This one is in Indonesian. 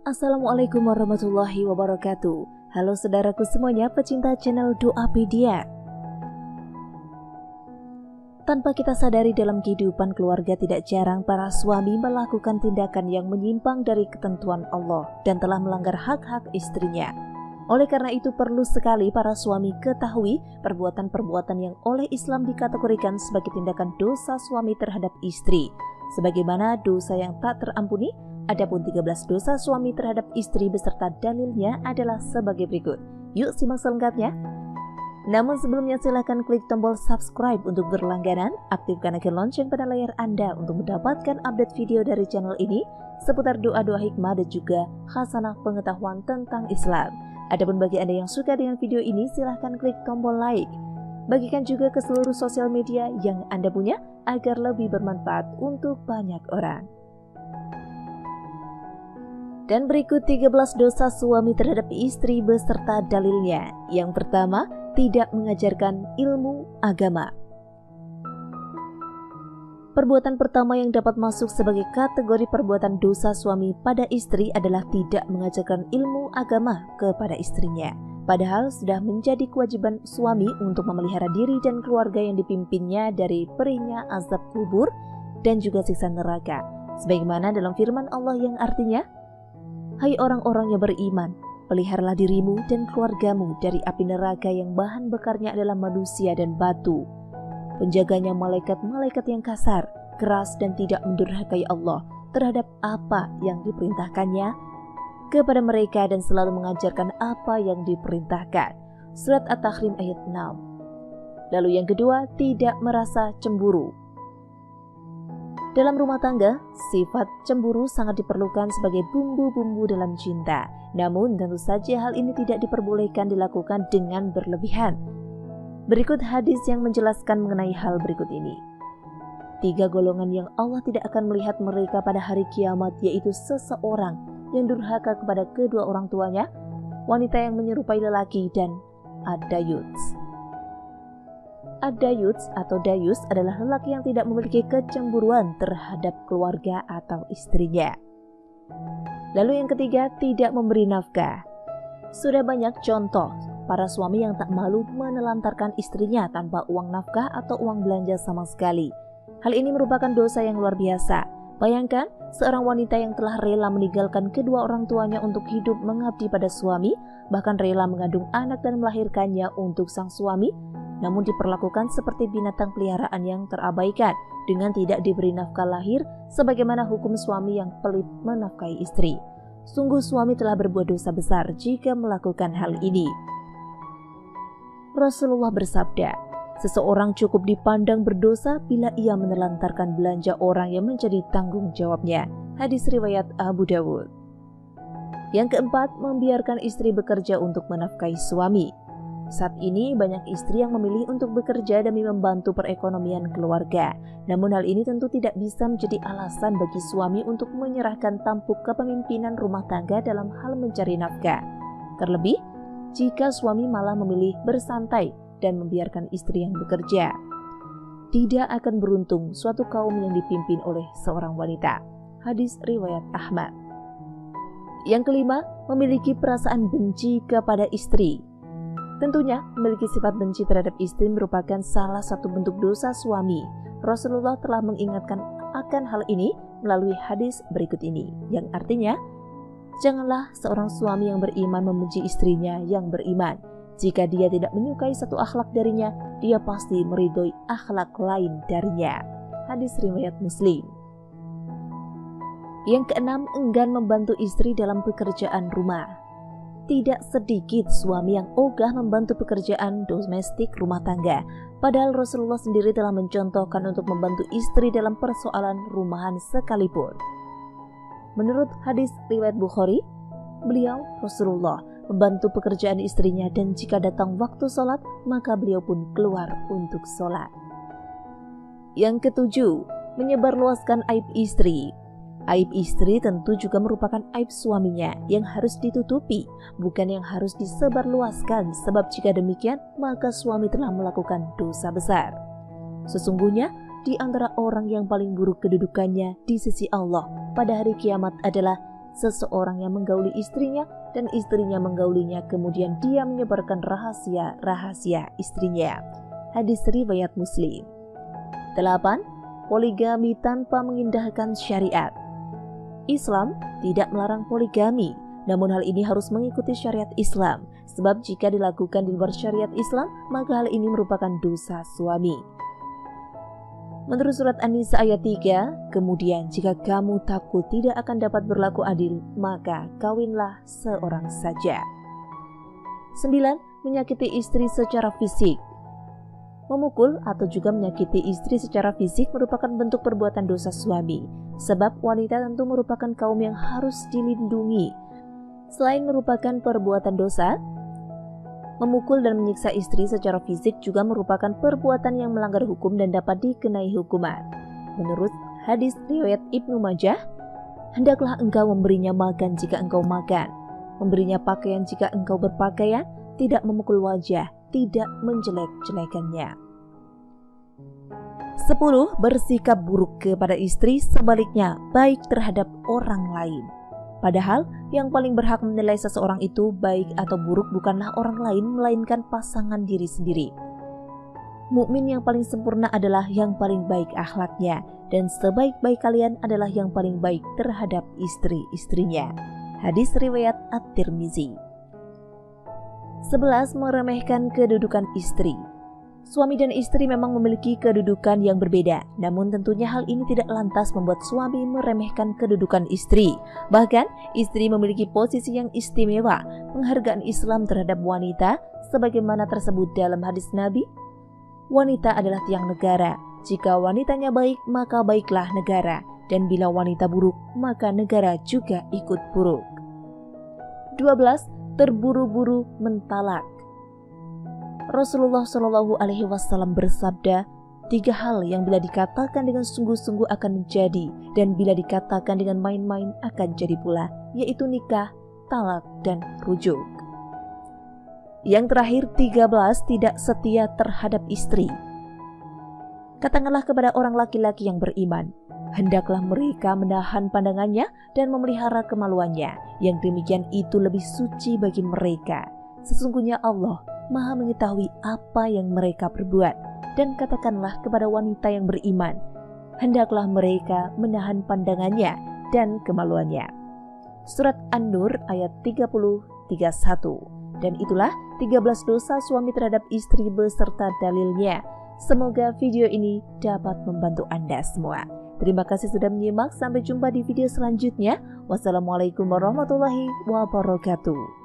Assalamualaikum warahmatullahi wabarakatuh. Halo saudaraku semuanya, pecinta channel Doapedia. Tanpa kita sadari dalam kehidupan keluarga tidak jarang para suami melakukan tindakan yang menyimpang dari ketentuan Allah dan telah melanggar hak-hak istrinya. Oleh karena itu perlu sekali para suami ketahui perbuatan-perbuatan yang oleh Islam dikategorikan sebagai tindakan dosa suami terhadap istri. Sebagaimana dosa yang tak terampuni, adapun 13 dosa suami terhadap istri beserta dalilnya adalah sebagai berikut. Yuk simak selengkapnya. Namun sebelumnya silahkan klik tombol subscribe untuk berlangganan, aktifkan icon lonceng pada layar Anda untuk mendapatkan update video dari channel ini seputar doa-doa hikmah dan juga khasanah pengetahuan tentang Islam. Adapun bagi Anda yang suka dengan video ini, silahkan klik tombol like. Bagikan juga ke seluruh sosial media yang Anda punya agar lebih bermanfaat untuk banyak orang. Dan berikut 13 dosa suami terhadap istri beserta dalilnya. Yang pertama, tidak mengajarkan ilmu agama. Perbuatan pertama yang dapat masuk sebagai kategori perbuatan dosa suami pada istri adalah tidak mengajarkan ilmu agama kepada istrinya. Padahal sudah menjadi kewajiban suami untuk memelihara diri dan keluarga yang dipimpinnya dari perihnya azab kubur dan juga siksa neraka. Sebagaimana dalam firman Allah yang artinya, "Hai orang-orang yang beriman, peliharalah dirimu dan keluargamu dari api neraka yang bahan bakarnya adalah manusia dan batu. Penjaganya malaikat-malaikat yang kasar, keras dan tidak mendurhakai Allah terhadap apa yang diperintahkannya kepada mereka dan selalu mengajarkan apa yang diperintahkan." Surat At-Tahrim ayat 6. Lalu yang kedua, tidak merasa cemburu. Dalam rumah tangga, sifat cemburu sangat diperlukan sebagai bumbu-bumbu dalam cinta. Namun tentu saja hal ini tidak diperbolehkan dilakukan dengan berlebihan. Berikut hadis yang menjelaskan mengenai hal berikut ini. 3 golongan yang Allah tidak akan melihat mereka pada hari kiamat, yaitu seseorang yang durhaka kepada kedua orang tuanya, wanita yang menyerupai lelaki, dan ad-dayuts. Ad-dayuts atau dayus adalah lelaki yang tidak memiliki kecemburuan terhadap keluarga atau istrinya. Lalu yang ketiga, tidak memberi nafkah. Sudah banyak contoh para suami yang tak malu menelantarkan istrinya tanpa uang nafkah atau uang belanja sama sekali. Hal ini merupakan dosa yang luar biasa. Bayangkan seorang wanita yang telah rela meninggalkan kedua orang tuanya untuk hidup mengabdi pada suami, bahkan rela mengandung anak dan melahirkannya untuk sang suami, namun diperlakukan seperti binatang peliharaan yang terabaikan dengan tidak diberi nafkah lahir sebagaimana hukum suami yang pelit menafkahi istri. Sungguh suami telah berbuat dosa besar jika melakukan hal ini. Rasulullah bersabda, seseorang cukup dipandang berdosa bila ia menelantarkan belanja orang yang menjadi tanggung jawabnya. Hadis riwayat Abu Dawud. Yang keempat, membiarkan istri bekerja untuk menafkahi suami. Saat ini banyak istri yang memilih untuk bekerja demi membantu perekonomian keluarga. Namun hal ini tentu tidak bisa menjadi alasan bagi suami untuk menyerahkan tampuk kepemimpinan rumah tangga dalam hal mencari nafkah. Terlebih, jika suami malah memilih bersantai dan membiarkan istri yang bekerja. Tidak akan beruntung suatu kaum yang dipimpin oleh seorang wanita. Hadis riwayat Ahmad. Yang kelima, memiliki perasaan benci kepada istri. Tentunya, memiliki sifat benci terhadap istri merupakan salah satu bentuk dosa suami. Rasulullah telah mengingatkan akan hal ini melalui hadis berikut ini, yang artinya, janganlah seorang suami yang beriman membenci istrinya yang beriman. Jika dia tidak menyukai satu akhlak darinya, dia pasti meridhoi akhlak lain darinya. Hadis riwayat Muslim. Yang keenam, enggan membantu istri dalam pekerjaan rumah. Tidak sedikit suami yang ogah membantu pekerjaan domestik rumah tangga. Padahal Rasulullah sendiri telah mencontohkan untuk membantu istri dalam persoalan rumahan sekalipun. Menurut hadis riwayat Bukhari, beliau Rasulullah membantu pekerjaan istrinya dan jika datang waktu sholat, maka beliau pun keluar untuk sholat. Yang ketujuh, menyebarluaskan aib istri. Aib istri tentu juga merupakan aib suaminya yang harus ditutupi, bukan yang harus disebarluaskan, sebab jika demikian, maka suami telah melakukan dosa besar. Sesungguhnya, di antara orang yang paling buruk kedudukannya di sisi Allah pada hari kiamat adalah seseorang yang menggauli istrinya dan istrinya menggaulinya, kemudian dia menyebarkan rahasia-rahasia istrinya. Hadis riwayat Muslim. 8. Poligami tanpa mengindahkan syariat. Islam tidak melarang poligami, namun hal ini harus mengikuti syariat Islam, sebab jika dilakukan di luar syariat Islam, maka hal ini merupakan dosa suami. Menurut surat An-Nisa ayat 3, kemudian jika kamu takut tidak akan dapat berlaku adil, maka kawinlah seorang saja. 9. Menyakiti istri secara fisik. Memukul atau juga menyakiti istri secara fisik merupakan bentuk perbuatan dosa suami, sebab wanita tentu merupakan kaum yang harus dilindungi. Selain merupakan perbuatan dosa, memukul dan menyiksa istri secara fisik juga merupakan perbuatan yang melanggar hukum dan dapat dikenai hukuman. Menurut hadis riwayat Ibnu Majah, hendaklah engkau memberinya makan jika engkau makan, memberinya pakaian jika engkau berpakaian, tidak memukul wajah, tidak menjelek-jelekannya. 10. Bersikap buruk kepada istri, sebaliknya baik terhadap orang lain. Padahal yang paling berhak menilai seseorang itu baik atau buruk bukanlah orang lain, melainkan pasangan diri sendiri. Mukmin yang paling sempurna adalah yang paling baik akhlaknya, dan sebaik-baik kalian adalah yang paling baik terhadap istri-istrinya. Hadis riwayat At-Tirmizi. 11. Meremehkan kedudukan istri. Suami dan istri memang memiliki kedudukan yang berbeda, namun tentunya hal ini tidak lantas membuat suami meremehkan kedudukan istri. Bahkan, istri memiliki posisi yang istimewa. Penghargaan Islam terhadap wanita sebagaimana tersebut dalam hadis Nabi, wanita adalah tiang negara. Jika wanitanya baik, maka baiklah negara, dan bila wanita buruk, maka negara juga ikut buruk. 12. Terburu-buru mentalak. Rasulullah Shallallahu Alaihi Wasallam bersabda, 3 hal yang bila dikatakan dengan sungguh-sungguh akan menjadi, dan bila dikatakan dengan main-main akan jadi pula, yaitu nikah, talak, dan rujuk. Yang terakhir 13, tidak setia terhadap istri. Katakanlah kepada orang laki-laki yang beriman, hendaklah mereka menahan pandangannya dan memelihara kemaluannya. Yang demikian itu lebih suci bagi mereka. Sesungguhnya Allah Maha mengetahui apa yang mereka perbuat. Dan katakanlah kepada wanita yang beriman, hendaklah mereka menahan pandangannya dan kemaluannya. Surat An-Nur ayat 30-31. Dan itulah 13 dosa suami terhadap istri beserta dalilnya. Semoga video ini dapat membantu Anda semua. Terima kasih sudah menyimak. Sampai jumpa di video selanjutnya. Wassalamualaikum warahmatullahi wabarakatuh.